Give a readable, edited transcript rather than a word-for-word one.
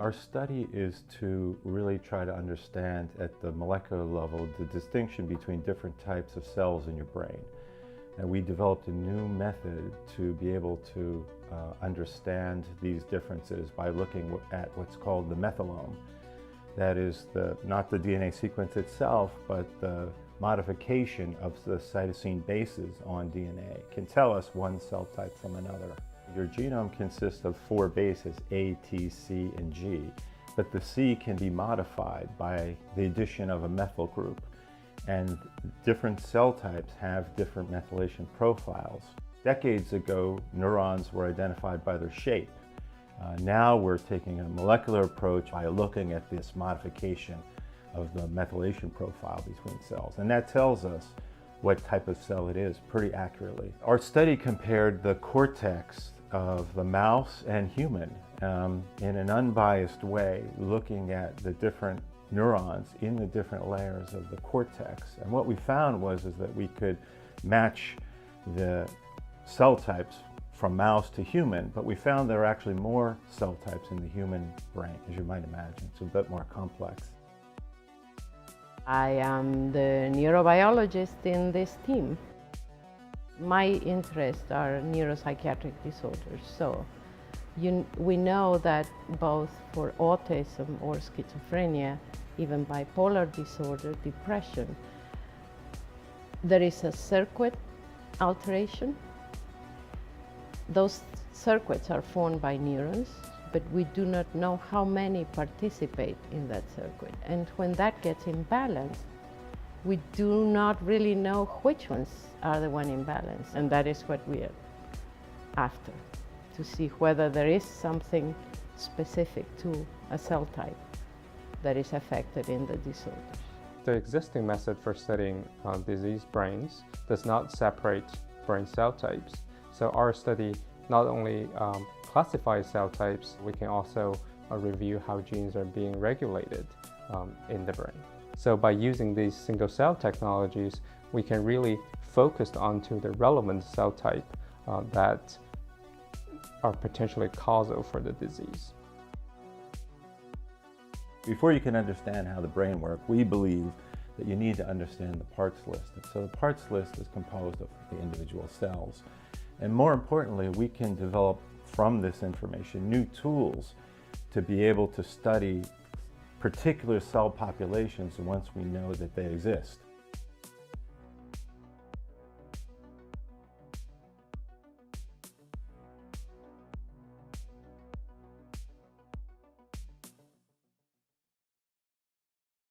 Our study is to really try to understand at the molecular level the distinction between different types of cells in your brain. And we developed a new method to be able to understand these differences by looking at what's called the methylome. That is not the DNA sequence itself, but the modification of the cytosine bases on DNA can tell us one cell type from another. Your genome consists of 4 bases, A, T, C, and G, but the C can be modified by the addition of a methyl group. And different cell types have different methylation profiles. Decades ago, neurons were identified by their shape. Now we're taking a molecular approach by looking at this modification of the methylation profile between cells. And that tells us what type of cell it is pretty accurately. Our study compared the cortex of the mouse and human in an unbiased way, looking at the different neurons in the different layers of the cortex. And what we found was that we could match the cell types from mouse to human, but we found there are actually more cell types in the human brain, as you might imagine. It's a bit more complex. I am the neurobiologist in this team. My interests are neuropsychiatric disorders. So we know that both for autism or schizophrenia, even bipolar disorder, depression, there is a circuit alteration. Those circuits are formed by neurons, but we do not know how many participate in that circuit. And when that gets imbalanced, we do not really know which ones are the one imbalanced. And that is what we are after, to see whether there is something specific to a cell type that is affected in the disorders. The existing method for studying diseased brains does not separate brain cell types. So our study not only classifies cell types, we can also review how genes are being regulated in the brain. So by using these single-cell technologies, we can really focus onto the relevant cell type that are potentially causal for the disease. Before you can understand how the brain works, we believe that you need to understand the parts list. And so the parts list is composed of the individual cells. And more importantly, we can develop from this information new tools to be able to study particular cell populations once we know that they exist.